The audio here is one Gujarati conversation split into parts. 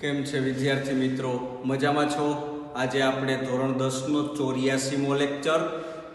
કેમ છે વિદ્યાર્થી મિત્રો? મજામાં છો? આજે આપણે ધોરણ 10 નો 84મો લેક્ચર.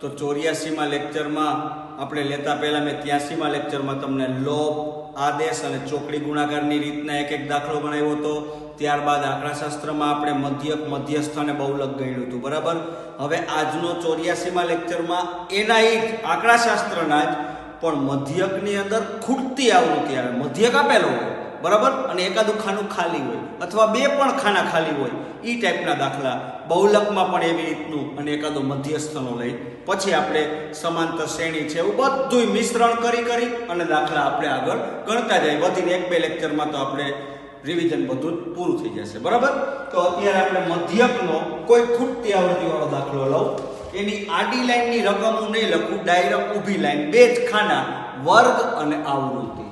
તો 84મા લેક્ચરમાં આપણે લેતા પહેલા મેં 83મા લેક્ચરમાં તમને લોભ, આદેશ અને ચોકડી ગુણાકારની રીતના એક એક દાખલો ગણાવ્યો હતો. ત્યારબાદ આંકડાશાસ્ત્રમાં આપણે મધ્યક, મધ્યસ્થ અને બહુલક ગણ્યું હતું, બરાબર. હવે આજનો 84મા લેક્ચરમાં એના જ આંકડાશાસ્ત્રના જ પણ મધ્યકની અંદર ખૂટતી આવૃત્તિ આવે. મધ્યક આપેલો હોય, બરાબર, અને એકાદું ખાનું ખાલી હોય અથવા બે પણ ખાના ખાલી હોય, એ ટાઈપના દાખલા. બહુલકમાં પણ એવી રીતનું અને એકાદો મધ્યસ્થનો લઈ પછી આપણે સમાંતર શ્રેણી છે એવું બધું મિશ્રણ કરી અને દાખલા આપણે આગળ ગણતા જાય. વધીને એક બે લેક્ચરમાં તો આપણે રિવિઝન બધું પૂરું થઈ જશે, બરાબર. તો અત્યારે આપણે મધ્યકનો કોઈ ખૂટતી આવૃત્તિવાળો દાખલો લઉં. એની આડી લાઈનની રકમ હું નહીં લખું, ડાયરેક્ટ ઊભી લાઈન, બે જ ખાના, વર્ગ અને આવૃત્તિ.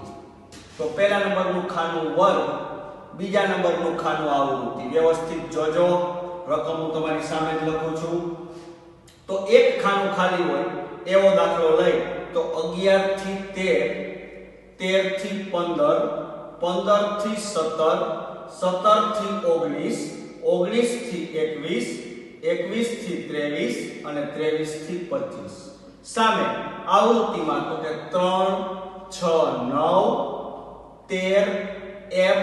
તો પહેલા નંબરનું ખાનું વર્ગ, બીજા નંબરનું ખાનું આવૃત્તિ. વ્યવસ્થિત જોજો, રકમ હું તમારી સામે જ લખું છું. તો એક ખાનું ખાલી હોય એવો દાખલો લઈ તો 11 થી 13, 13 થી 15, 15 થી 17, 17 થી 19, 19 થી 21, 21 થી 23 અને 23 થી 25. સામે આવૃત્તિમાં તો કે 3, 6, 9, 13, F,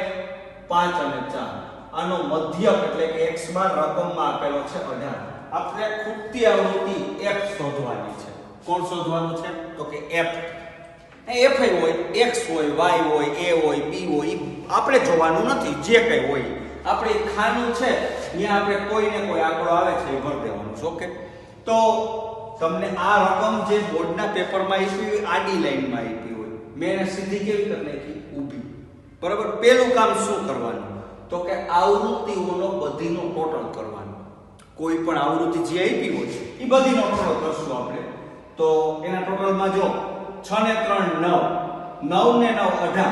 5 અને 4. આનો મધ્યક એટલે કે x બાર રકમમાં આપેલો છે 18. આપણે ખૂટતી આવૃત્તિ f શોધવાની છે. કોણ શોધવાનું છે? તો કે f. f હોય, x હોય, y હોય, a હોય, b હોય, આપણે જોવાનું નથી. જે કંઈ હોય આપણે ખાનું છે ત્યાં આપણે કોઈને કોઈ આંકડો આવે છે એ ભરી દેવાનું છે. ઓકે. તો તમને આ રકમ જે બોર્ડના પેપરમાં આપી હોય આડી લાઈનમાં આપી હોય, મેં એને સીધી કેવી કરી નાખી? ઊભી, બરાબર. પેલું કામ શું કરવાનું? તો કે આવૃત્તિઓનો બધીનો ટોટલ કરવાનો. કોઈ પણ આવૃત્તિ જે આપી હોય એ બધીનો ટોટલ કરશું આપણે. તો એના ટોટલમાં જો 6 ને 3 9, 9 ને 9 18,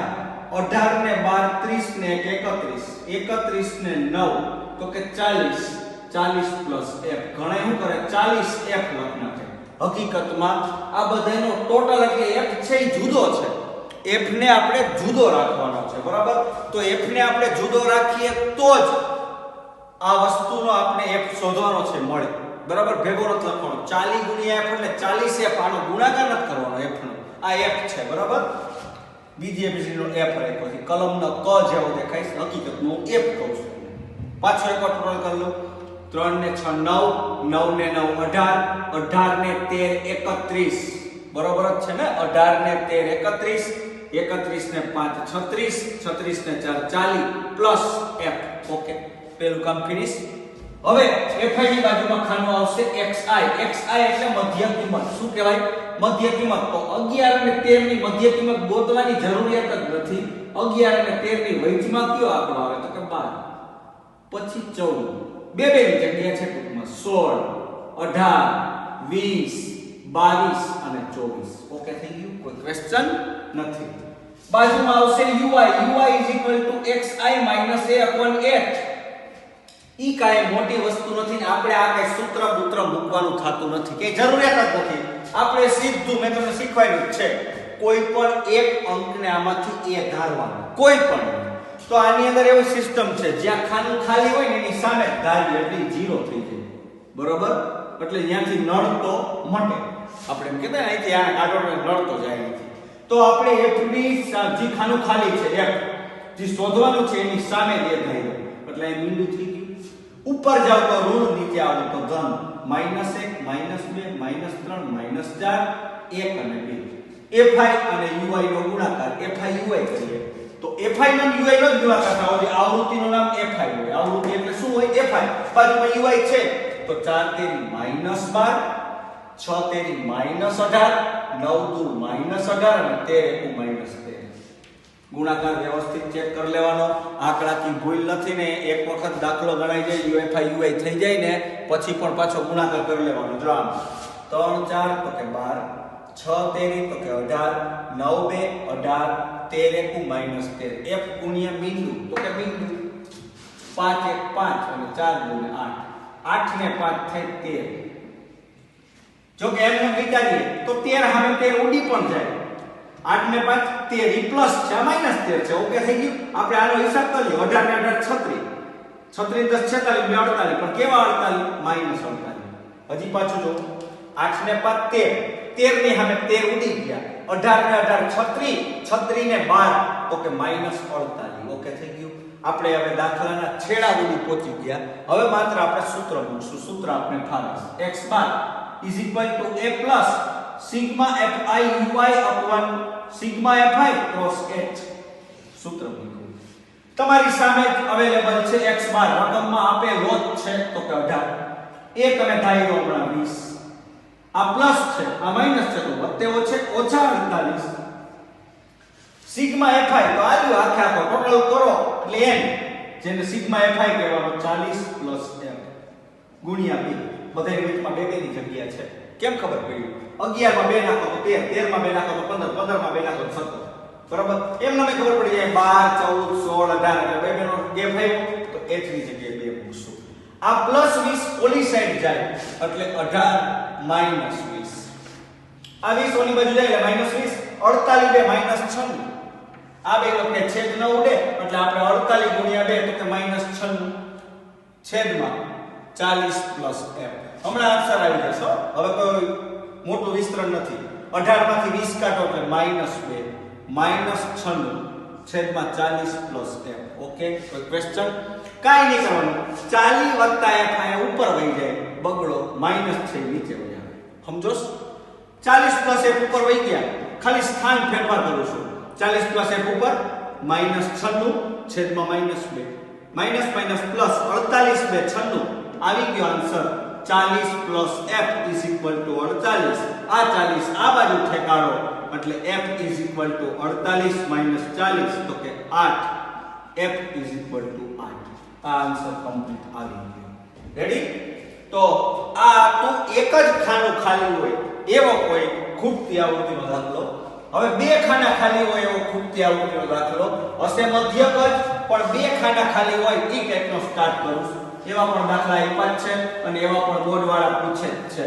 18 ને 12 30 ને 1 31, 31 ને 9 તો કે 40, 40 પ્લસ f. ઘણા શું કરે? 40 f લખ નાખે. હકીકતમાં આ બધાનો ટોટલ એટલે f છે એ જુદો છે. f ને આપણે જુદો રાખવાનો છે, બરાબર. તો f ને આપણે જુદો રાખીએ તો જ આ વસ્તુનો આપણે f શોધવાનો છે મળે, બરાબર. ભેગો નથી લખવાનો. 40 ગુણ્યા f એટલે 40f. આનો ગુણાકાર નથી કરવાનો f નો. આ f છે, બરાબર. બીજી એબીસી નો f રાખ્યો છે. કલમનો ક જેવો દેખાય છે, હકીકતમાં હું f કહું છું. પાછો એક ટોટલ કરી લો. 3 ને 6 9, 9 ને 9 18, 18 ને 13 31, બરોબર જ છે ને. 18 ને 13 31, 31 ને 5 36, 36 ને 4 40 પ્લસ f. ઓકે, પેલું કામ ફિનિશ. હવે fi ની બાજુમાં ખાનું આવશે xi. xi એટલે મધ્ય કિંમત. શું કહેવાય? મધ્ય કિંમત. તો 11 અને 13 ની મધ્ય કિંમત ગોતવાની જરૂરિયાત જ નથી. 11 અને 13 ની વચમાં કયો આંકડો આવે? તો કે 12, પછી 14, બે ની જગ્યા છે ટૂંકમાં 16, 18, 20, 22 અને 24. ઓકે થઈ ગયું? કોઈ ક્વેશ્ચન નથી. બાજુમાં આવશે ui. ui xi a/8. ઈ કાંઈ મોટી વસ્તુ નથી ને આપણે આ કઈ સૂત્ર બૂત્ર મૂકવાનું થતું નથી, કે જરૂરિયાત જ નથી. આપણે સીધું મેં તમને શીખવાડ્યું છે, કોઈ પણ એક અંકને આમાંથી a ધારવાનો, કોઈ પણ. તો આની અંદર એવી સિસ્ટમ છે જ્યાં ખાનું ખાલી હોય ને એની સામે ધારીએ એટલે 0 થઈ જાય, બરોબર. એટલે ત્યાંથી નળ તો મટે. આપણે એમ કહેતા અહીંથી આ કાઢો નળ તો જાય નથી. તો આપણે f ની જે ખાનું ખાલી છે f જે શોધવાનું છે એની સામે a ધાર્યો એટલે અહીં બિંદુ થઈ ગયું. ઉપર જાવ તો ઋણ, નીચે આવો તો ધન. -1, -2, -3, -4, 1 અને 2. fi અને ui નો ગુણાકાર fi ui કરીએ તો fi નો ui નો ગુણાકાર થાવો જોઈએ. આવૃત્તિનું નામ fi હોય. આવૃત્તિ એટલે શું હોય? fi. બાજુમાં ui છે તો 4 તેરી -12, 6 તેરી -18, 9 દુ -18 અને 13 એકુ -13. ગુણાકાર વ્યવસ્થિત ચેક કરી લેવાનો. આંકડાથી ભૂલ નથી ને. એક વખત દાખલો ગણાઈ જાય, ufi ui થઈ જાય ને પછી પણ પાછો ગુણાકાર કરી લેવાનો. જો આમ 3 4 તો કે 12, 6 તેરી તો કે 18, 9 2 18, 13 એકુ -13. f ગુણ્યા બિંદુ તો કે બિંદુ 5 1 5 અને 4 ગુણ્યા 8, 8 ને 5 થાય 13. જો કે એમને વિચારીએ તો 13 સામે 13 ઉડી પણ જાય. 8 ને 5 13 ઈ પ્લસ છે, આ માઈનસ 13 છે. ઓકે થઈ ગયું. આપણે આનો હિસાબ કરીએ. 18 ને 18 36 36 10 46 48 પણ કેવા 48 માઈનસ 48. હજી પાછું જો 8 ને 5 13 13 ની સામે 13 ઉડી ગયા. 18 ને 18 36 36 ને 12 તો કે માઈનસ 48. ઓકે થઈ ગયું. આપણે હવે દાખલાના છેડા સુધી પહોંચી ગયા. હવે માત્ર આપણે સૂત્ર મૂકશું. સૂત્ર આપણે ફાવે x bar is equal to a plus sigma fi ui upon sigma fi cross h. સૂત્ર મૂક્યું. તમારી સામે અવેલેબલ છે x બાર રકમમાં આપેલો જ છે તો કે 18. એક અને ધાર્યો હમણાં 20. આ પ્લસ છે આ માઈનસ છે તો વત્તેવો છે ઓછા 48. સિગ્મા fi તો આવ્યું આખે આખો ટોટલ કરો એટલે n જેને સિગ્મા fi કહેવાનો 40 પ્લસ m ગુણ્યા 2. બધાય રીતમાં બે ની જગ્યા છે. કેમ ખબર પડી? 11 માં 2 નાખો તો 13 13 માં 2 નાખો તો 15 15 માં 2 નાખો તો 17. બરાબર એમ નમે ખબર પડી જાય 12 14 16 18 એટલે બે બેનો ગેપ આવ્યો તો h ની જગ્યાએ 2 મૂકશું. આ પ્લસ 20 ઓલી સાઈડ જાય એટલે 18 માઈનસ 20. આ 20 ઓલી બાજુ જાય એટલે માઈનસ 20 48 બે માઈનસ 96. આ બે વખતે છેદ ન ઉડે એટલે આપણે 48 ગુણ્યા 2 તો કે માઈનસ 96 છેદમાં 40 પ્લસ m. હમણાં આન્સર આવી જશે. હવે કોઈ મોટું વિસ્તરણ નથી. 18 માંથી 20 કાઢો એટલે માઈનસ 2 માઈનસ 96 છેદમાં 40 પ્લસ m. ઓકે કોઈ ક્વેશ્ચન? કાઈ નહીં કરવાનું. 40 વત્તા f આ ઉપર વહી જાય બગડો માઈનસ છે નીચે વહી આવે. સમજોસ? 40 પ્લસ f ઉપર વહી ગયા. ખાલી સ્થાન ફેરફાર કરું છું. 40 પ્લસ f ઉપર માઈનસ 96 છેદમાં માઈનસ 2 માઈનસ માઈનસ પ્લસ 48 બે 96 આવી ગયો answer. 40 plus f is equal two 48. આ 40 આ બાજુ ઠેકાણો એટલે f is equal two 48 minus 40 તો કે 8. f is equal two 8. આ આન્સર કમ્પ્લીટ આવી ગયો. રેડી? તો આ તો એક જ ખાનું ખાલી હોય એવો કોઈ ખૂટતી આવૃત્તિનો દાખલો. હવે બે ખાના ખાલી હોય એવો ખૂટતી આવૃત્તિનો દાખલો હશે મધ્યક જ પણ બે ખાના ખાલી હોય એ ટાઈપનો સ્ટાર્ટ કરું છું. એવા પણ દાખલા આપ્યા છે અને એવા પણ બોર્ડ વાળા પૂછે જ છે.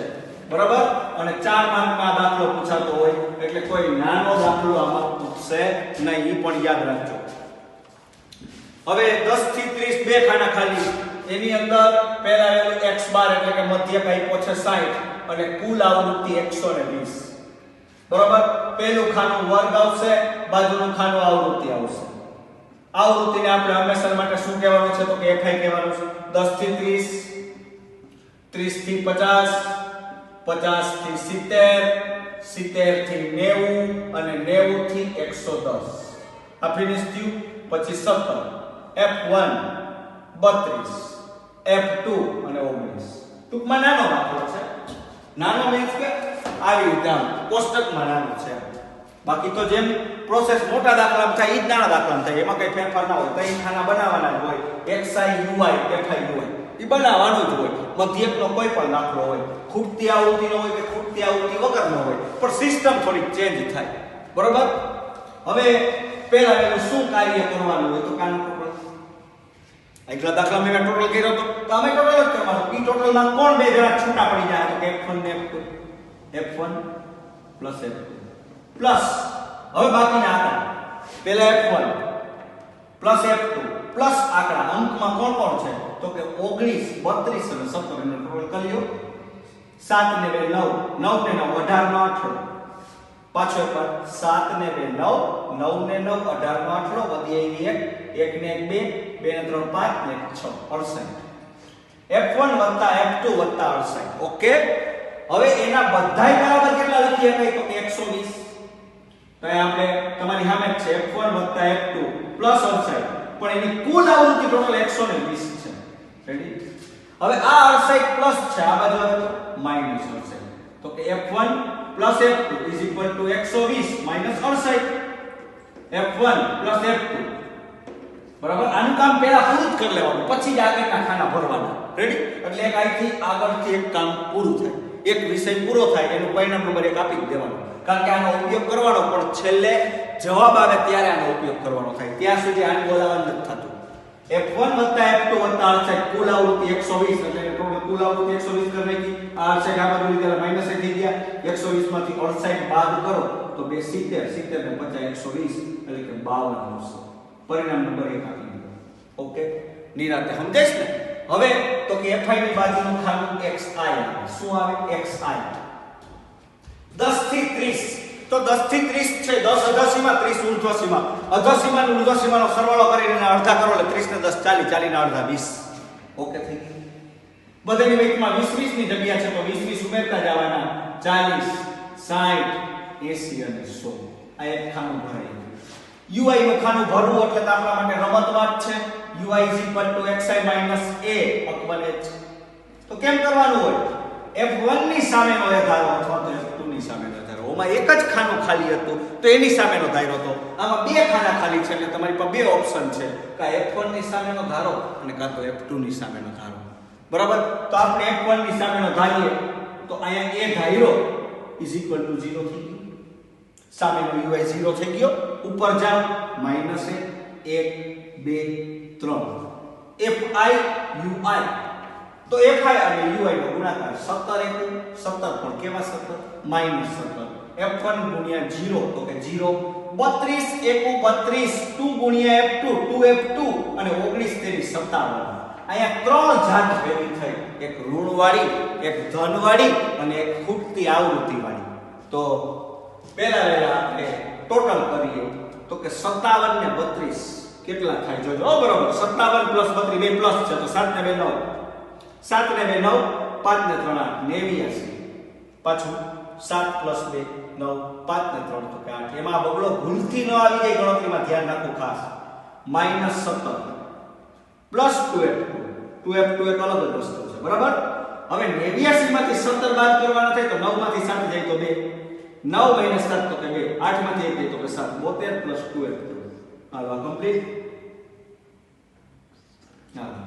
બરાબર? અને 4 માર્કમાં દાખલો પૂછાતો હોય એટલે કોઈ નાનો દાખલો આમાં પૂછશે નહીં. એ પણ યાદ રાખજો. હવે 10 થી 30 બે ખાના ખાલી એની અંદર પહેલા આવેલું x બાર એટલે કે મધ્યક આપ્યો છે 60 અને કુલ આવૃત્તિ 120. બરાબર? પહેલું ખાનું વર્ગ આવશે બાજુનું ખાનું આવૃત્તિ આવશે. આવૃત્તિને આપણે હંમેશા માટે શું કહેવાનું છે તો કે fi કહેવાનું છે. 10 થી 30 30 થી 50 50 થી 70 70 થી 90 અને 90 થી 110. આ ફિનિશ થયું. પછી 17 f1 32 f2 અને 19. ટૂંકમાં નાનો દાખલો છે. નાનો મીન્સ કે આવી રીતે આમ કોષ્ટકમાં નાનો છે. બાકી તો જેમ પ્રોસેસ મોટા દાખલામાં થાય ઈ જ નાના દાખલામાં થાય. એમાં કઈ ફેરફાર ના હોય. ત્રણ ખાના બનાવવાના જ હોય. xi ui fi ui ઈ બનાવવાનું જ હોય. મધ્યકનો કોઈ પણ દાખલો હોય ખૂટતી આવૃત્તિનો હોય કે ખૂટતી આવૃત્તિ વગરનો હોય પણ સિસ્ટમ થોડી ચેન્જ થાય. બરોબર? હવે પહેલા એનું શું કાર્ય કરવાનું હોય તો કામ આગલા દાખલા મેં ટોટલ કર્યો તો અમે ટોટલ જ કરવાનું. ઈ ટોટલમાં કોણ બે જણા છૂટા પડી જાય તો f1 ને f2 f1 plus f2 plus હવે બાકીના આંકડા પહેલા f1 પ્લસ f2 પ્લસ આંકડા અંકમાં કોણ કોણ છે તો કે 19 32 અને 17 એનો ટોટલ કરી લ્યો. 7 ને 2 9 9 ને 9 18 નો આઠડો. પાછો એકવાર 7 ને 2 9 9 ને 9 18 નો આઠડો વધી આવી 1 ને 1 2 2 ને 3 5 ને 6 68. f1 f2 68. ઓકે? હવે એના બધાય બરાબર કેટલા લખીએ કઈ તો 120. તો આપણે તમારી સામે જ છે f1 f2 પ્લસ 68 પણ એની કુલ આવૃત્તિ ટોટલ 120 છે. રેડી? હવે આ 68 પ્લસ છે આ બાજુ આવે તો માઈનસ 68 તો કે f1 plus f2 is equal two 120 minus 68. f1 plus f2 બરાબર? આનું કામ પહેલા પૂરું કરી લેવાનું પછી જ આગળના ખાના ભરવાના. રેડી? એટલે એક અહીંથી આગળથી એક કામ પૂરું થાય. એક વિષય પૂરો થાય એનું પરિણામ નંબર 1 આપી દેવાનું. કારણ કે આનો ઉપયોગ કરવાનો પણ છેલ્લે જવાબ આવે ત્યારે આનો ઉપયોગ કરવાનો થાય. ત્યાં સુધી આને બોલાવવાનું નથી થતું. F1 વત્તા F2 વત્તા r સાઈડ કુલ આવૃત્તિ 120 એટલે ટોટલ કુલ આવૃત્તિ 120 કરી નાખી r સાઈડ આ બાજુ લીધા માઈનસ થઈ ગયા 120 માંથી r સાઈડ બાદ કરો તો 2 70 70 ને 50 120 એટલે કે 52 આવશે પરિણામ નંબર 1 આપી દીધો ઓકે નિરાતે સમજાય ને હવે તો કે fi ની બાજુનું ખાનું xi શું આવે xi 10 થી 30 તો 10 થી 30 છે 10 અધસીમા 30 ઉર્ધ્વસીમા અધસીમા અને ઉર્ધ્વસીમાનો સરવાળો કરીને અડધા કરો એટલે 30 ને 10 40 40 ના અડધા 20 ઓકે થઈ ગયું બધાની વેઇટમાં 20 20 ની જગ્યા છે તો 20 20 ઉમેરતા જવાના 40 60 80 અને 100 આ એક ખાનું ભરાઈ ગયું ui નું ખાનું ભરવું એટલે તો આપણા માટે રમતવાત છે ui xi a upon h તો કેમ કરવાનું હોય f1 ની સામેનો એ ધારો અથવા તો f2 ની સામેનો ધારો ઓમાં એક જ ખાનું ખાલી હતું તો એની સામેનો ધારો હતો આમાં બે ખાના ખાલી છે એટલે તમારી પાસે બે ઓપ્શન છે કા f1 ની સામેનો ધારો અને કા તો f2 ની સામેનો ધારો બરાબર તો આપણે f1 ની સામેનો ધારીએ તો અહીંયા એ ધારો = 0 થઈ ગયો સામેનો ui 0 થઈ ગયો ઉપર જાવ -1 1 2 3 fi ui તો fi અને ui નો ગુણાકાર 17 1 17 પણ કેવા 17 -17 f1 ગુણ્યા 0 તો કે 0 32 1 32 2 ગુણ્યા f2 2f2 અને 19 તેરી 57 અહીંયા ત્રણ જાત ભેગી થઈ એક ઋણવાળી એક ધનવાળી અને એક ખૂટતી આવૃત્તિવાળી તો પહેલા આપણે ટોટલ કરીએ તો કે 57 ને 32 કેટલા થાય જોજો બરાબર 57 + 32 બે પ્લસ છે તો 7 ને 2 9 7 ને 2 9 5 ને 3 8 89 પાછું 7 + 2 9 5 ને 3 તો કે 8 એમાં બગડો ભૂલથી ન આવી જાય ગણતરીમાં ધ્યાન રાખવું ખાસ -17 + 2f2 એક અલગ જ વસ્તુ છે બરાબર હવે 89 માંથી 17 બાદ કરવાના થાય તો 9 માંથી 7 જાય તો 2 9 - 7 તો કે 2 8 માંથી 1 જાય તો કે 7 72 + 2f2 હાલો કમ્પ્લીટ હાલો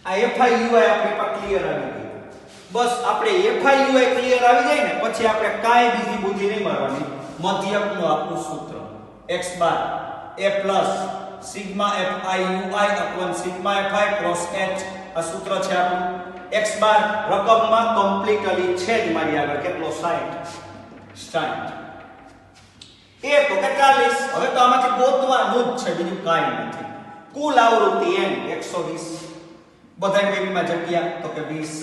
આ fi ui આપણી પર ક્લિયર આવી ગઈ બસ આપણે fi ui ક્લિયર આવી જાય ને પછી આપણે કાઈ બીજી બુદ્ધિ નહીં મારવાની મધ્યકનું આપણું સૂત્ર x bar a sigma fi ui upon sigma fi cross h આ સૂત્ર છે આપણું x બાર રકમમાં કમ્પ્લીટલી છે જ મારી આગળ કેટલો 60 એ તો કે 40 હવે તો આમાંથી ગોતવાનું જ છે બીજું કાઈ નથી કુલ આવૃત્તિ n 120 બધાની વેગમાં જગ્યા તો કે 20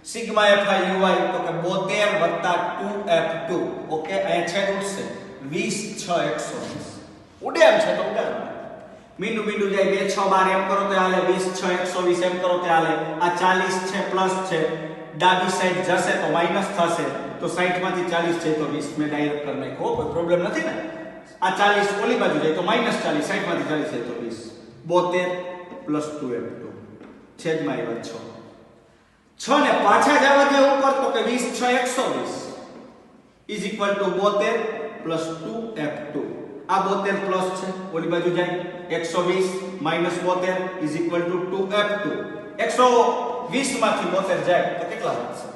સિગ્મા fi ui તો કે 72 + 2f2 ઓકે અહીંયા છેદ ઉડશે 20 6 120 ઉડે એમ છે તો ઉડાડો મીંડું મીંડું જાય 2 6 12 એમ કરો તો હાલે 20 6 120 એમ કરો તો હાલે આ 40 છે પ્લસ છે ડાબી સાઈડ જશે તો માઈનસ થશે તો 60 માંથી 40 છે તો 20 મે ડાયરેક્ટ કરી નાખો કોઈ પ્રોબ્લેમ નથી ને આ 40 ઓલી બાજુ જાય તો -40 60 માંથી 40 છે તો 20 72 + 2f2 છેદમાં આવ્યા 6 ને પાછા જવા દે ઉપર તો કે 20 6 120 72 + 2f2 આ 72 પ્લસ છે ઓલી બાજુ જાય 120 -72 = 2f2 120 માંથી 72 જાય તો કેટલા વધશે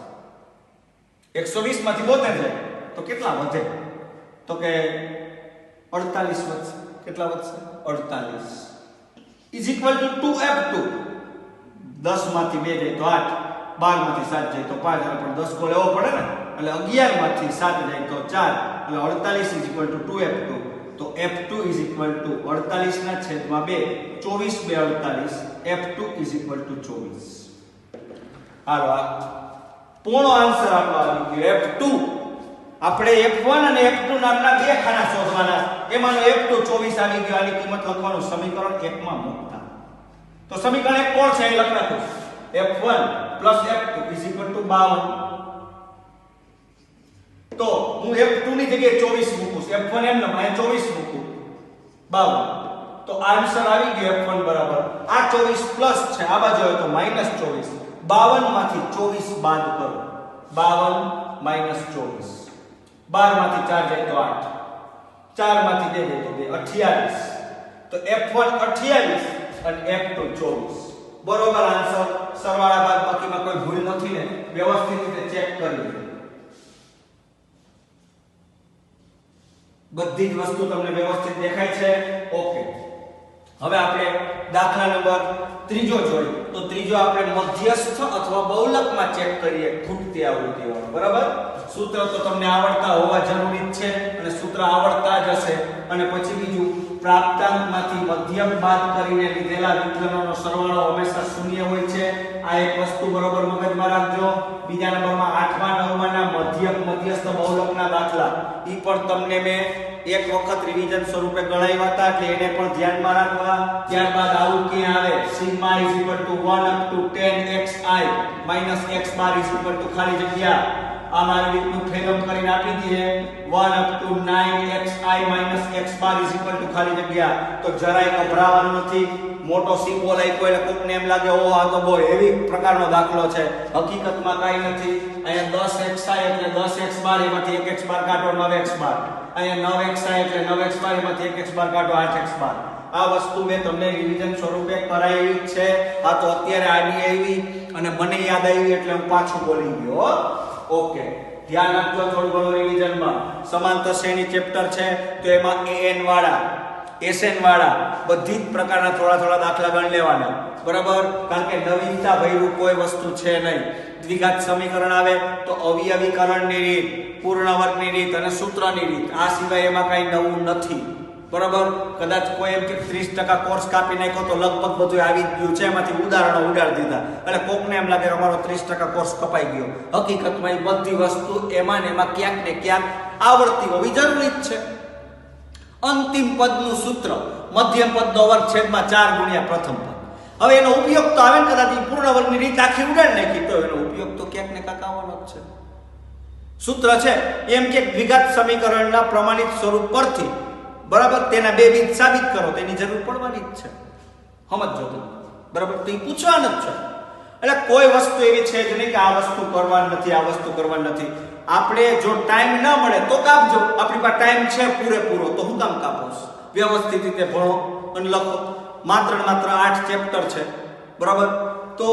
120 માંથી 72 જાય તો કેટલા વધે તો કે 48 વધશે કેટલા વધશે 48 = 2f2 10 માંથી 2 જાય તો 8 12 માંથી 7 જાય તો 5 અને પણ 10 કો લેવો પડે ને એટલે 11 માંથી 7 જાય તો 4 એટલે 48 = 2f2 તો f2 = 48 ના છેદમાં 2 24 2 48 f2 = 24 હાલો આ પૂર્ણ આન્સર આપણો આવી ગયો f2 આપણે f1 અને f2 નામના બે ખાના શોધવાના એમાંનો f2 24 આવી ગયો આની કિંમત લખવાનું સમીકરણ 1 માં મૂકતા તો સમીકરણ 1 કોણ છે એ લખ નાખો f1 + f2 = 52 તો હું f2 ની જગ્યાએ 24 મૂકું f1 એમ ના અહીં 24 મૂકું 52 તો આન્સર આવી ગયો f1 બરાબર આ 24 પ્લસ છે આ બાજુ હોય તો -24 52 માંથી 24 બાદ કરો 52 - 24 12 માંથી 4 જાય તો 8 4 માંથી 2 જાય તો 2 28 તો f1 28 અને f2 24 બરોબર આન્સર સરવાળા બાદ બાકીમાં કોઈ ભૂલ નથી ને વ્યવસ્થિત રીતે ચેક કરી બધી જ વસ્તુ તમને વ્યવસ્થિત દેખાય છે ઓકે હવે આપણે દાખલા નંબર ત્રીજો જોઈએ તો ત્રીજો આપણે મધ્યસ્થ અથવા બહુલકમાં ચેક કરીએ ખૂટતી આવૃત્તિ વાળો બરાબર સૂત્ર તો તમને આવડતા હોવા જરૂરી જ છે અને સૂત્ર આવડતા જ હશે અને પછી બીજું પ્રાપ્તાંકમાંથી મધ્યક બાદ કરીને લીધેલા વિકલનોનો સરવાળો હંમેશા શૂન્ય હોય છે આ એક વસ્તુ બરોબર મગજમાં રાખજો બીજા નંબરમાં 8મા 9મા ના મધ્યક મધ્યસ્થ બહુલકના દાખલા ઈ પણ તમને મેં એક વખત રિવિઝન સ્વરૂપે ગણાવ્યા હતા એટલે એને પણ ધ્યાનમાં રાખવા ત્યારબાદ આવું કે આવે sigma 1 up to 10xi x bar ખાલી જગ્યા આ મારી રીતનું ફેરમ કરીને આપી દઈએ 1 up to 9xi x bar ખાલી જગ્યા તો જરાય ગભરાવાનું નથી મોટો સિમ્બોલ આપ્યો એટલે કોકને એમ લાગે ઓ આ તો બહુ હેવી પ્રકારનો દાખલો છે હકીકતમાં કાઈ નથી અહીંયા 10xi એટલે 10x bar એમાંથી 1x bar કાઢો 9x bar અહીંયા 9xi એટલે 9x bar એમાંથી 1x bar કાઢો 8x bar આ વસ્તુ મેં તમને રિવિઝન સ્વરૂપે કરાવી છે આ તો અત્યારે આડી આવી અને મને યાદ આવી એટલે હું પાછું બોલી ગયો ઓકે ધ્યાન આપજો થોડું ઘણું રિવિઝનમાં સમાંતર શ્રેણી ચેપ્ટર છે તો એમાં an વાળા sn વાળા બધી જ પ્રકારના થોડા દાખલા ગણ લેવાના બરાબર કારણ કે નવીનતા ભર્યું કોઈ વસ્તુ છે નહીં દ્વિઘાત સમીકરણ આવે તો અવયવીકરણની રીત પૂર્ણ વર્ગની રીત અને સૂત્રની રીત આ સિવાય એમાં કઈ નવું નથી બરાબર કદાચ કોઈ એમ કે 30% કોર્સ કાપી નાખ્યો તો લગભગ બધું આવી જ ગયું છે એમાંથી ઉદાહરણો ઉડાડી દીધા એટલે કોકને એમ લાગે અમારો 30% કોર્સ કપાઈ ગયો હકીકતમાં એ બધી વસ્તુ એમાં ને એમાં ક્યાંક ને ક્યાંક આવડતી હોવી જરૂરી જ છે અંતિમ પદનું સૂત્ર મધ્યમ પદનો વર્ગ છેદમાં 4 ગુણ્યા પ્રથમ પદ હવે એનો ઉપયોગ તો આવે ને કદાચ પૂર્ણ વર્ગની રીત આખી ઉડાડી નાખી તો એનો ઉપયોગ તો ક્યાંક ને ક્યાંક આવવાનો જ છે સૂત્ર છે એમ કે દ્વિઘાત સમીકરણના પ્રમાણિત સ્વરૂપ પરથી બરાબર તેના બે રીત સાબિત કરો તેની જરૂર પડવાની જ છે સમજો તમે બરાબર તો એ પૂછવાનું જ છે એટલે કોઈ વસ્તુ એવી છે જ નહીં કે આ વસ્તુ કરવાની નથી આ વસ્તુ કરવાની નથી આપણે જો ટાઈમ ન મળે તો કાપજો આપણી પાસે ટાઈમ છે પૂરેપૂરો તો હું કામ કાપોસ વ્યવસ્થિત રીતે ભણો અને લખો માત્ર 8 ચેપ્ટર છે બરાબર તો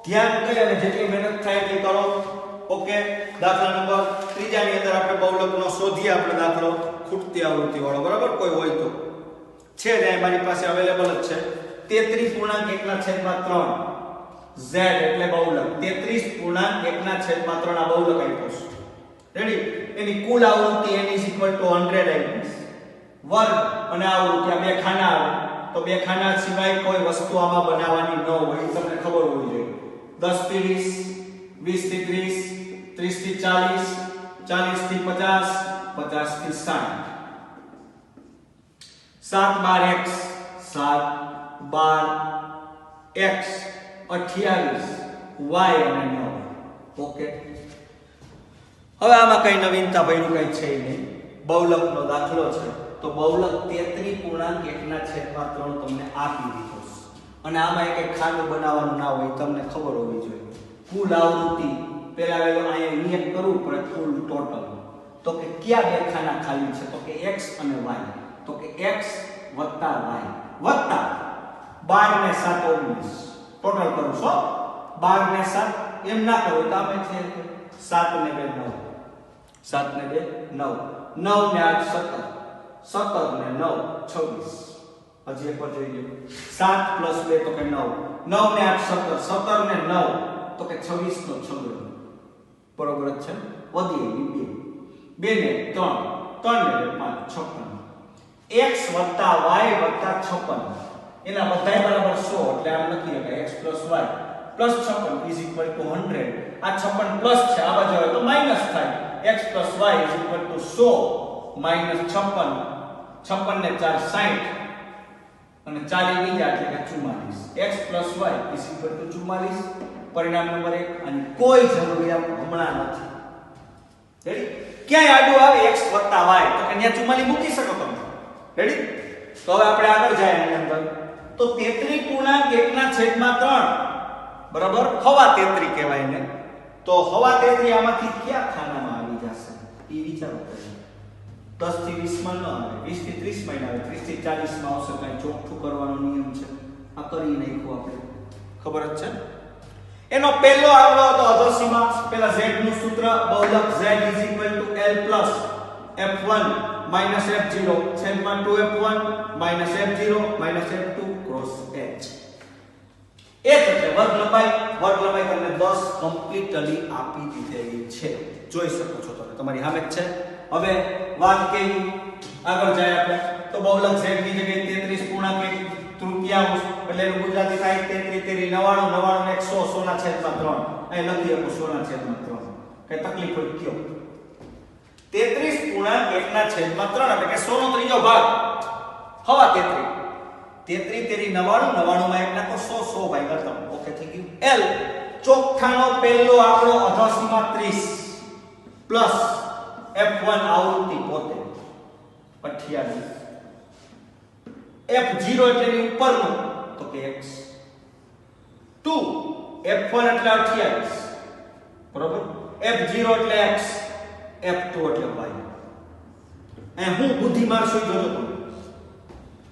ધ્યાન દઈ અને જેટલી મહેનત થાય એટલી કરો ઓકે દાખલા નંબર ત્રીજાની અંદર આપણે બહુલકનો શોધીએ આપણે દાખલો ખૂટતી આવૃત્તિ વાળો બરાબર કોઈ હોય તો છે ને મારી પાસે અવેલેબલ જ છે 33.1/3 z એટલે બહુલક 33.1/3 આ બહુલક આપ્યો છે રેડી એની કુલ આવૃત્તિ n = 100 આવીશ વર્ગ અને આવૃત્તિ આ બે ખાના આવે તો બે ખાના સિવાય કોઈ વસ્તુ આમાં બનાવવાની ન હોય તમને ખબર હોવી જોઈએ 10 થી 20 20 થી 30 30 થી 40 40 થી 50 50 થી 60 7 12 x 7 12 x 28 y અને 9 ઓકે હવે આમાં કઈ નવીનતા ભર્યું કઈ છે નહીં બહુલકનો દાખલો છે તો બહુલક 33.1/3 તમને આપી દીધો છે અને આમાં એક ખાનું બનાવવાનું ના હોય તમને ખબર હોવી જોઈએ કુલ આવૃત્તિ પહેલા વેલો અહીંયા નિયત કરવું પડે કુલ ટોટલ તો કે કયા બે ખાના ખાલી છે તો કે x અને y તો કે x y વત્તા 12 ને 7 19 ટોટલ કરું છો 12 ને 7 એમ ના કરો તો આપણે છે 7 ને 2 9 7 ને 2 9 9 ને 8 17 17 ને 9 26 હજી એક વાર જોઈ લો 7 + 2 તો કે 9 9 ને 8 17 17 ને 9 તો કે 26 નો 26 બરોબર જ છે વધી ગઈ 2 ને 3 3 ને 5 56 x y 56 એના બધાય બરાબર 100 એટલે આમ લખી શકાય x + y + 56 = 100 આ 56 પ્લસ છે આ બાજુ આવે તો માઈનસ થાય x + y = 100 - 56 56 ને 4 60 અને 40 બીજા એટલે કે 44 x + y = 44 પરિણામ નંબર 1 અને કોઈ જરૂરિયાત હમણાં નથી રેડી ક્યાંય આડું આવે x + y તો કે ત્યાં 44 મૂકી શકો તમે રેડી તો હવે આપણે આગળ જાય એની અંદર તો 33.1/3 બરાબર હવા 33 કહેવાય ને તો હવા 33 આમાંથી કયા ખાનામાં આવી જશે એ વિચારો 10 થી 20 માં ન આવે 20 થી 30 માં આવે 30 થી 40 માં આવશે કઈ ચોખ્ઠું કરવાનો નિયમ છે આ કરી નાખ્યું આપણે ખબર જ છે એનો પહેલો આવડો હતો અધોસીમા પહેલા z નું સૂત્ર બહુલક z = l + f1 - f0 / 2f1 - f0 - f2 cross h h એટલે વર્ગ લંબાઈ તમને 10 કમ્પ્લીટલી આપી દીધેલી છે, જોઈ શકો છો તમે, તમારી સામે જ છે. હવે વાત કેવી આગળ જાય આપણે તો બહુલક z ની જગ્યાએ 33 પૂર્ણાંક 1 તૃતીયાંશ એટલે એનું ગુજરાતી થાય 33 99 99 ને 100 100 ના છેદમાં 3 અહીં લખી શકો 100 ના છેદમાં 3. કઈ તકલીફ હોય કયો? 33 પૂર્ણાંક 1 ના છેદમાં 3 એટલે કે 100 નો ત્રીજો ભાગ હવા 33 તેરી 99 99 માં 1 નાખો 100 100 ભાગ્યા 3. ઓકે થઈ ગયું. l ચોકઠાનો પહેલો આંકડો અધાસીમાં 30 પ્લસ f1 આવૃત્તિ પોતે 28 f0 એટલે ની ઉપરનો તો કે x 2 f1 એટલે 28 બરોબર, f0 એટલે x, f2 એટલે y. એ હું બુદ્ધિ મારશું જોજો તમે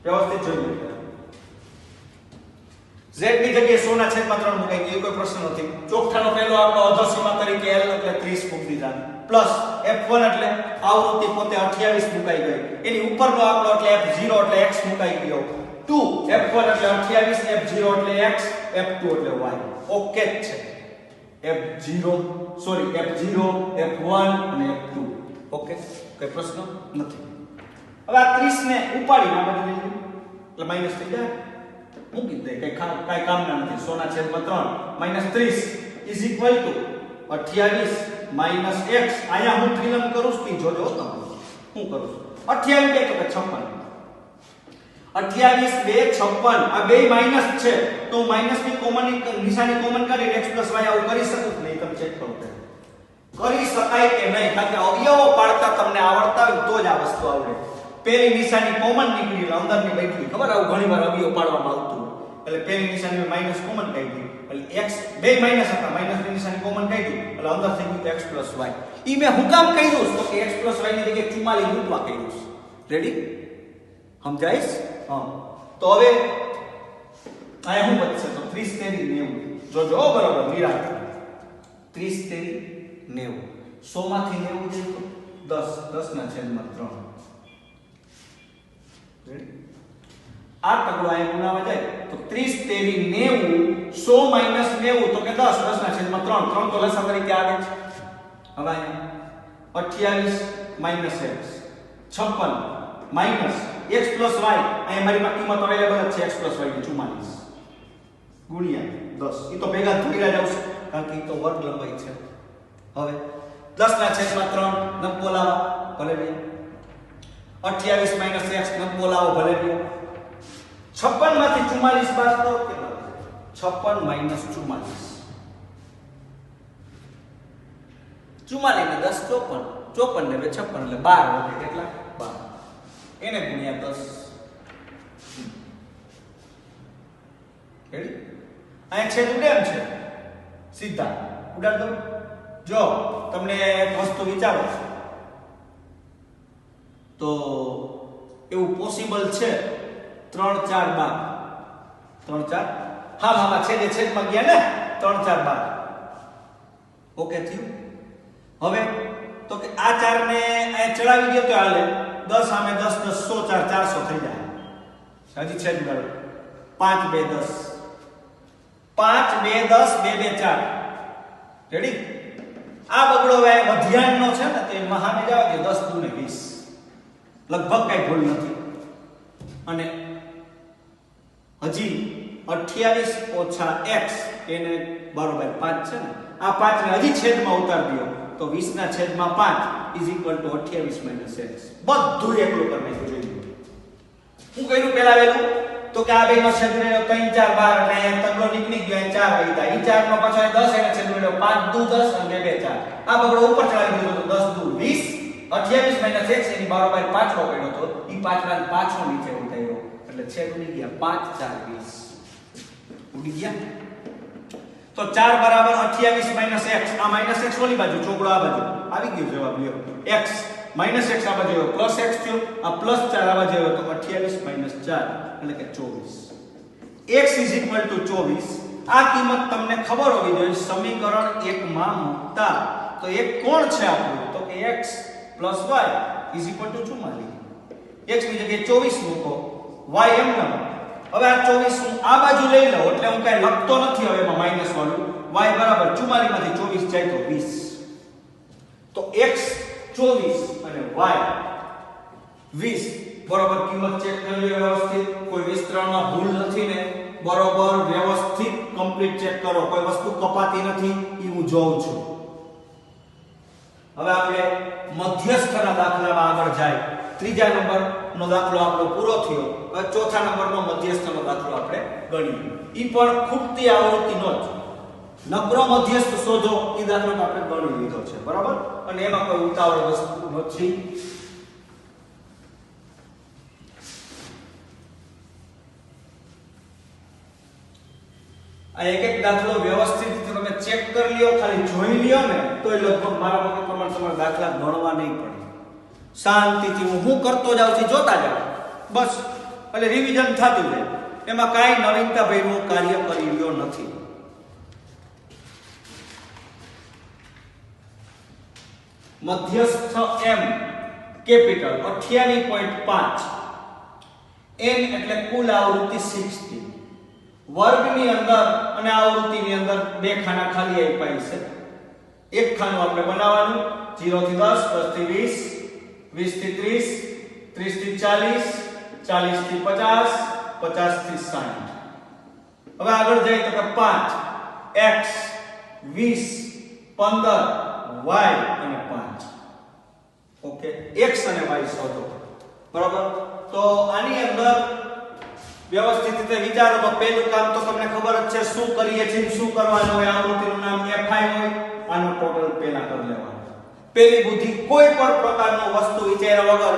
વ્યવસ્થિત જોઈ લો. z ની જગ્યાએ 100 ના છેદમાં 3 મુકાઈ ગયું, કોઈ પ્રશ્ન નથી. ચોકઠાનો પહેલો આંકડો અધસીમા તરીકે l એટલે 30 મૂકી દીધા પ્લસ f1 એટલે આવૃત્તિ પોતે 28 મુકાઈ ગઈ, એની ઉપરનો આંકડો એટલે f0 એટલે x મુકાઈ ગયો 2 f1 એટલે 28 f0 એટલે x f2 એટલે y. ઓકે જ છે. f0 f1 અને f2 ઓકે, કોઈ પ્રશ્ન નથી. હવે આ 30 ને ઉપાડીને આ બધું લઈ એટલે માઈનસ થઈ જાય, મૂકી દે, કઈ કામના નથી. 100 ના છેદમાં 3 minus 30 is equal two 28 minus x. અહીંયા હું ફિલમ કરું છું, જોજો તમે હું કરું છું. 28 2 તો 56 28 2 56 આ બે માઈનસ છે તો માઈનસ ની કોમન નિશાની કોમન કરી x y આવું કરી શકું કે નહીં? તમે ચેક કરો, કરી શકાય કે નહીં? કારણ કે અવયવો પાડતા તમને આવડતા હોય તો જ આ વસ્તુ આવડે. પેલી નિશાની કોમન નીકળી એટલે અંદરની બેઠી, ખબર આવું ઘણીવાર અવયવ પાડવામાં આવતું, એટલે પેલી નિશાની માઈનસ કોમન કાઢી એટલે x બે માઈનસ હતા, માઈનસ ની નિશાની કોમન કાઢી એટલે અંદર થઈ ગયું x y. ઈ મેં હું કામ કર્યું તો કે x y ની જગ્યાએ 44 મૂકવા કર્યું. રેડી સમજાઈશ? હા. તો હવે આયા શું બચશે? તો 30 તેરી 90. જોજો બરાબર નિરાંત 30 તેરી 90 100 માંથી 90 જાય તો 10 10 ના છેદમાં 3. રેડી? આ ટકડો આયા ગુણાવા જાય તો 30 તેરી 90 100 માઈનસ 90 તો કે 10 10 ના છેદમાં 3 3 તો લસા તરીકે આવે છે. હવે અહીંયા 28 minus x 56 minus x plus y, અહીંયા મારી પાસે કિંમત અવેલેબલ છે x પ્લસ y ની 44 ગુણ્યા 10. ઈ તો ભેગા ધોઈલા જ આવશે કારણ કે ઈ તો વર્ગ લંબાઈ છે. હવે 10 ના છેદમાં 3 નબ બોલાવો ભલે બે 28 માઈનસ x નબ બોલાવો ભલે બે 56 માંથી 44 બાદ કરો કેટલા? 56 માઈનસ 44 44 ને 10 54 ને 56 એટલે 12 વધે કેટલા? 12 એને ગુણ્યા 10. રેડી? અહીં છેદ ઉડે એમ છે સીધા ઉડાડ દો. જો તમને એક વસ્તુ વિચારો તો એવું પોસિબલ છે 3 4 બાદ 3 4 હા છેદમાં ગયા ને 3 4 બાદ. ઓકે થયું? હવે તો કે આ 4 ને અહીં ચડાવી દો તો હાલે 10 સામે 10 10 100 4 400 થઈ જાય. હજી છેદ ગણો 5 2 10 5 2 10 2 2 4. રેડી? આ બગડો હવે વધ્યાનનો છે ને તો એમાં સામે જાવ કે 10 2 ને 20 લગભગ કઈ ભૂલ નથી. અને હજી 28 ઓછા x એને બરોબર 5 છે ને આ 5 ને હજી છેદમાં ઉતાર દો તો 20 ના છેદમાં 5 is equal two 28 minus x. બધું એકલું કરી નાખ્યું. જોઈ હું કર્યું પેલા વેલું તો કે આ બેનો છેદ મેળવ્યો 3 4 12 એટલે તગડો નીકળી ગયો. અહીં 4 વૈધા ઈ 4 નો પાછો 10 એને છેદ મેળવ્યો 5 2 10 અને 2 2 4. આ બગડો ઉપર ચડાવી દીધો તો 10 2 20 28 માઈનસ x એની બરોબર પાછો પડ્યો તો ઈ પાછળ પાછો નીચે ઉતાર્યો એટલે છેદ ઉડી ગયા 5 4 20 ઉડી ગયા. તો 4 બરાબર 28 માઈનસ x. આ માઈનસ x ઓલી બાજુ ચોકડો આ બાજુ આવી ગયો જવાબ લ્યો. x માઈનસ x આ બાજુ પ્લસ x થયો આ પ્લસ 4 આ બાજુ તો 28 માઈનસ 4 એટલે કે 24. x is equal two 24. આ કિંમત તમને ખબર હોવી જોઈએ સમીકરણ 1 માં મૂકતા. તો એક કોણ છે આપણું તો કે x plus y is equal two 44. x ની જગ્યાએ 24 મૂકો y એમ ન હવે આ 24 હું આ બાજુ લઈ લઉં એટલે હું કઈ લખતો નથી હવે એમાં માઈનસ વાળું y બરાબર 44 માંથી 24 જાય તો 20 તો x 24 અને y 20 બરોબર કિંમત ચેક કરી લો વ્યવસ્થિત કોઈ વિસ્તરણમાં ભૂલ નથી ને બરોબર વ્યવસ્થિત કમ્પ્લીટ ચેક કરો કોઈ વસ્તુ કપાતી નથી ઈ હું જોઉં છું હવે આપણે મધ્યસ્થના દાખલામાં આગળ જાય ત્રીજા નંબરનો દાખલો આપણો પૂરો થયો હવે ચોથા નંબરનો મધ્યસ્થનો દાખલો આપણે ગણીએ ઈ પણ ખૂટતી આવૃત્તિનો જ નકરો મધ્યસ્થ શોધો ઈ દાખલો આપણે ગણી લીધો છે બરાબર અને એમાં કોઈ ઉતાવળ વસ્તુ નથી આ એક એક દાખલો વ્યવસ્થિત રીતે તમે ચેક કરી લ્યો ખાલી જોઈ લ્યો ને તો એ લગભગ મારા મત પ્રમાણે તમારે દાખલા ગણવા નહીં પડે શાંતિથી હું કરતો જાઉં છું જોતા જાવ બસ એટલે રિવિઝન થતું જાય એમાં કાંઈ નવીનતા ભર્યું કાર્ય કરી લ્યો નથી મધ્યસ્થ m કેપિટલ 28.5 n એટલે કુલ આવૃત્તિ 60 વર્ગની અંદર અને આવૃત્તિની અંદર બે ખાના ખાલી આપ્યા છે એક ખાનું આપણે બનાવવાનું 0 થી 10 10 થી 20 20 થી 30 30 થી 40 40 થી 50 50 થી 60 હવે આગળ જઈએ તો કે 5 x 20 15 y અને 5 ઓકે x અને y શોધો બરાબર તો આની અંદર વ્યવસ્થિત રીતે વિચારો તો પહેલું કામ તો તમને ખબર જ છે શું કરીએ છીએ શું કરવાનું હોય આવૃત્તિનું નામ fi હોય આનો ટોટલ પહેલા કરી લેવાનો પહેલી બુદ્ધિ કોઈ પણ પ્રકારનો વસ્તુ વિચાર્યા વગર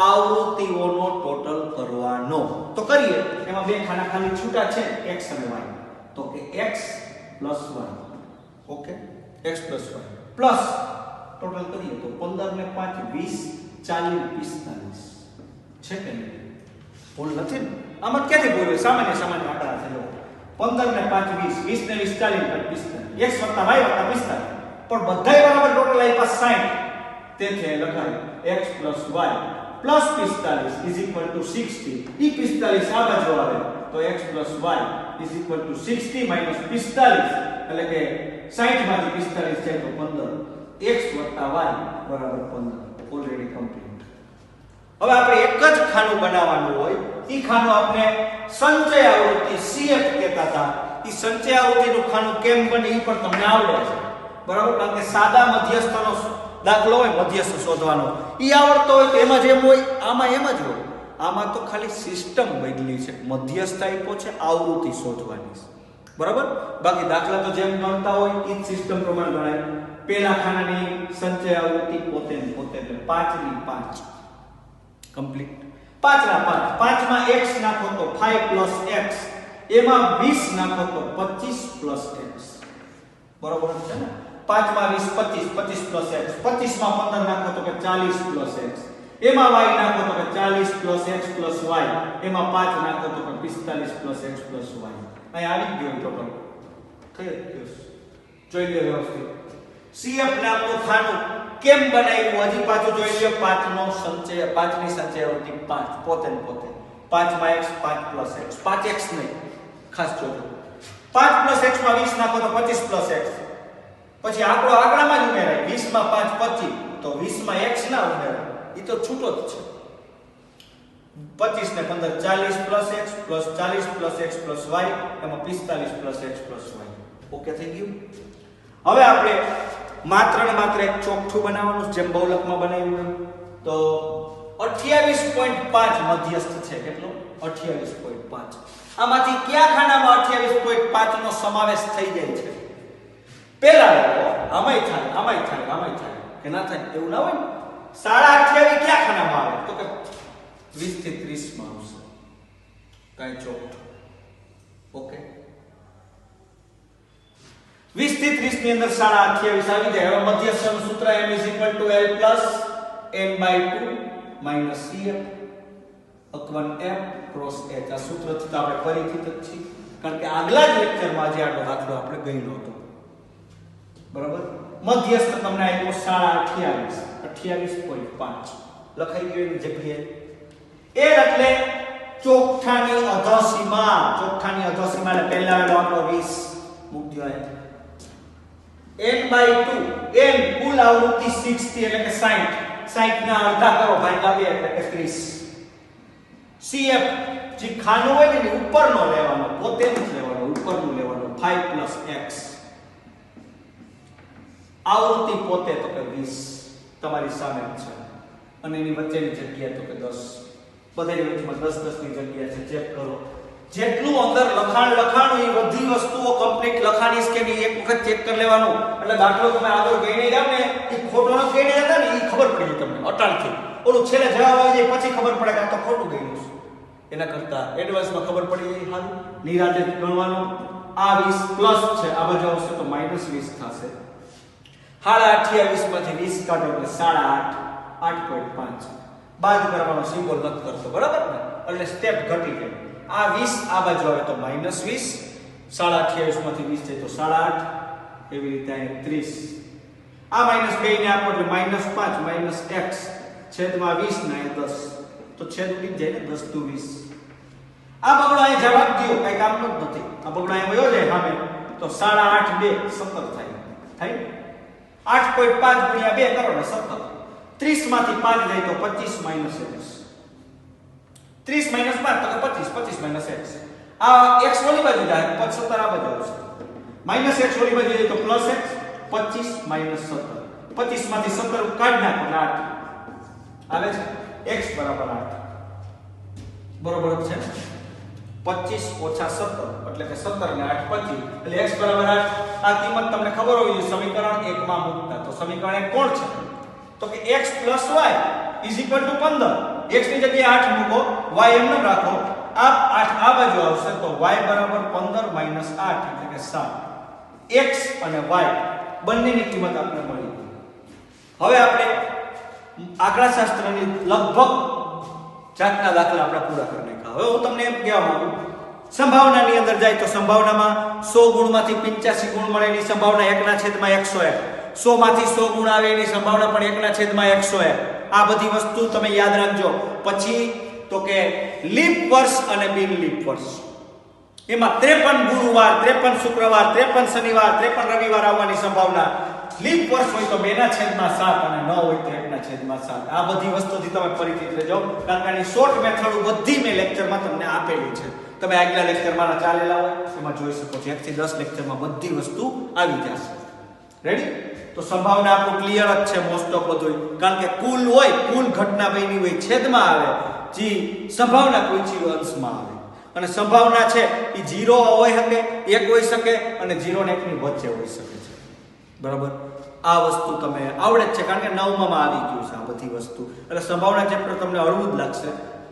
આવૃત્તિઓનો ટોટલ કરવાનો તો કરીએ એમાં બે ખાના ખાલી છૂટા છે x અને y તો કે x y okay x y plus total કરીએ તો 15 ને 5 20 40 45 છે કે નહીં ભૂલ નથી ને આમાં ક્યાંથી ભૂલ હોય સામાન્ય આંકડા છે લો 15 ને 5 20 20 ને 20 40 45 x + y + 45 પણ બધાય બરાબર ટોટલ આપ્યા 60 તેથી લખાય x + y + 45 = 60 ઈ 45 આ બાજુ આવે તો x + y = 60 - 45 એટલે કે 60 માંથી 45 જાય તો 15 x + y = 15 ઓલરેડી કમ્પ્લીટ હવે આપણે એક જ ખાનું બનાવવાનું હોય ઈ ખાનું આપણે સંચય આવૃત્તિ CF કહેતા હતા ઈ સંચય આવૃત્તિનું ખાનું કેમ બને ઈ પણ તમને આવડે છે બરાબર કારણ કે સાદા મધ્યસ્થનો દાખલો હોય મધ્યસ્થ શોધવાનો ઈ આવડતો હોય તો એમાં જેમ હોય આમાં એમ જ હોય આમાં તો ખાલી સિસ્ટમ બદલી છે મધ્યસ્થ આપ્યો છે આવૃત્તિ શોધવાની બરાબર બાકી દાખલા તો જેમ ગણતા હોય ઈ જ સિસ્ટમ પ્રમાણે ગણાય પહેલા ખાનાની સંચય આવૃત્તિ પોતે એટલે 5 ની 5 કમ્પ્લીટ 5 ના 5 5 માં x નાખો તો 5 + x એમાં 20 નાખો તો 25 + x બરોબર છે ને 5 માં 20 25 25 + x 25 માં 15 નાખો તો કે 40 + x એમાં y નાખો તો કે 40 + x + y એમાં 5 નાખો તો કે 45 + x + y અહીં આવી ગયો ટોટલ થઈ ગયો જોઈ લો વ્યવસ્થિત CF નામનું ખાનું કેમ બનાવ્યું હજી પાછું જોઈ લ્યો 5 નો સંચય 5 ની સંચય આવૃત્તિ 5 પોતે 5 માં x 5 + x 5x નહીં ખાસ જોજો 5 + x માં 20 નાખો તો 25 + x પછી આંકડો આંકડામાં જ ઉમેરાય 20 માં 5 25 તો 20 માં x ના ઉમેરાય ઈ તો છૂટો જ છે 25 ને 15 40 + x + 40 + x + y એમાં 45 + x + y ઓકે થઈ ગયું હવે આપણે માત્ર ને માત્ર એક ચોકઠું બનાવવાનું જેમ બહુલકમાં બનાવ્યું તો 28.5 મધ્યસ્થ છે કેટલો 28.5 આમાંથી કયા ખાનામાં 28.5 નો સમાવેશ થઈ જાય છે પહેલા આમાંય થાય કે ના થાય એવું ના હોય ને 28.5 કયા ખાનામાં આવે તો કે 20 થી 30 માં આવશે કાઈ ચોકઠું ઓકે 20 થી 30 ની અંદર 28.5 આવી જાય હવે મધ્યસ્થનું સૂત્ર m = l + n/2 - cf અકવન m cross h આ સૂત્રથી તો આપણે પરિચિત જ છીએ કારણ કે આગલા જ લેક્ચરમાં જે આનો દાખલો આપણે ગયેલો હતો બરાબર મધ્યસ્થ તમને આપ્યો 28.5 લખાઈ ગયો એની જગ્યાએ l એટલે ચોકઠાની અધસીમા એટલે પહેલા આવેલો આપણો 20 મૂકી દો n/2 n કુલ આવૃત્તિ 60 એટલે કે 60 ના અડધા કરો ભાગ્યા 2 એટલે કે 30 CF જે ખાનું હોય ને એની ઉપરનો લેવાનો પોતે જ લેવાનો ઉપરનું લેવાનું 5 + x આવૃત્તિ પોતે તો કે 20 તમારી સામે છે અને એની વચ્ચેની જગ્યા તો કે 10 બધાની વચ્ચેમાં 10 10 ની જગ્યા છે ચેક કરો જેટલું અંદર લખાણું એ બધી વસ્તુઓ કમ્પ્લીટ લખાણી છે કે નહીં એક વખત ચેક કરી લેવાનું એટલે દાખલો તમે આગળ ગઈને જાવ ને એ ખોટો ન ગઈને જતા ને એ ખબર પડી જાય તમને અટાણથી ઓલું છેલ્લે જવાબ આવી જાય પછી ખબર પડે કે આ તો ખોટું ગયું છે એના કરતા એડવાન્સમાં ખબર પડી જાય સારું નિરાતે ગણવાનું આ 20 પ્લસ છે આ બાજુ આવશે તો -20 થશે 28 માંથી 20 કાઢો એટલે 8.5 બાદ કરવાનો સિમ્બોલ નથી કરતો બરાબર ને એટલે સ્ટેપ ઘટી જાય આ 20 આ બાજુ આવે તો -20 28 માંથી 20 જાય તો 8.5 એવી રીતે અહીં 30 આ -2 ને આપો એટલે -5 x છેદમાં 20 ના 10 તો છેદ ઉડી જાય ને 10 * 20 આ બગડો અહીં જવાબ દયો કઈ કામનું જ નથી આ બગડો અહીં વયો જાય સામે તો 8.5 2 17 થાય 8.5 ગુણ્યા 2 કરો ને 17 30 માંથી 5 જાય તો 25 - x 30 - 5 તો 25 - x આ x ઓલી બાજુ જાય 17 આ બાજુ આવશે -x ઓલી બાજુ જાય તો +x 25 - 17 25 માંથી 17 કાઢ નાખો એટલે 8 આવે છે x = 8 બરોબર છે 25 - 17 એટલે કે 17 ને 8 25 એટલે x = 8 આ કિંમત તમને ખબર હોવી જોઈએ સમીકરણ 1 માં મૂકતા તો સમીકરણ 1 કોણ છે તો કે x + y = 15 x ની જગ્યાએ 8 મૂકો y એમ ન રાખો આ 8 આ બાજુ આવશે તો y = 15 - 8 એટલે કે 7 x અને y બંનેની કિંમત આપણે મળી હવે આપણે આંકડાશાસ્ત્રની લગભગ જાતના દાખલા આપણે પૂરા કરી નાખ્યા હવે હું તમને એમ કહેવા માંગુ સંભાવનાની અંદર જાય તો સંભાવનામાં 100 ગુણમાંથી 85 ગુણ મળે એની સંભાવના 1/101 100 માંથી 100 ગુણ આવે એની સંભાવના પણ 1/101 આ બધી વસ્તુ તમે યાદ રાખજો પછી તો કે લીપ વર્ષ અને બિન લીપ વર્ષ એમાં 53 ગુરુવાર 53 શુક્રવાર 53 શનિવાર 53 રવિવાર આવવાની સંભાવના લીપ વર્ષ હોય તો 2/7 અને ન હોય તો 1/7 આ બધી વસ્તુથી તમે પરિચિત રહેજો કારણ કે આની શોર્ટ મેથડ બધી મેં લેક્ચરમાં તમને આપેલી છે તમે આગલા લેક્ચરમાં ચાલેલા હોય એમાં જોઈ શકો છો 1 થી 10 લેક્ચરમાં બધી વસ્તુ આવી જશે રેડી તો સંભાવના આપણું ક્લિયર જ છે મોસ્ટ ઓફ બધું કારણ કે કુલ હોય કુલ ઘટના બની હોય છેદમાં આવે જી સંભાવના કોઈ ચીજ અંશમાં આવે અને સંભાવના છે એ 0 હોઈ શકે 1 હોઈ શકે અને 0 ને 1 ની વચ્ચે હોઈ શકે છે બરાબર આ વસ્તુ તમે આવડે જ છે કારણ કે 9માં આવી ગયું છે આ બધી વસ્તુ એટલે સંભાવના ચેપ્ટર તમને હળવું જ લાગશે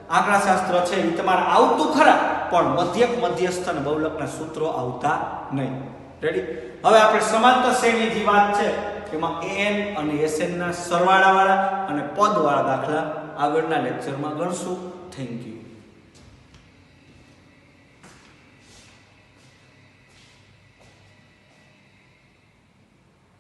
આંકડાશાસ્ત્ર છે એ તમારે આવતું ખરા પણ મધ્યક મધ્યસ્થ અને બહુલકના સૂત્રો આવતા નહીં રેડી હવે આપણે સમાંતર શ્રેણી જે વાત છે એમાં an અને sn ના સરવાળાવાળા અને પદવાળા દાખલા આગળના લેક્ચરમાં ગણશું થેન્ક યુ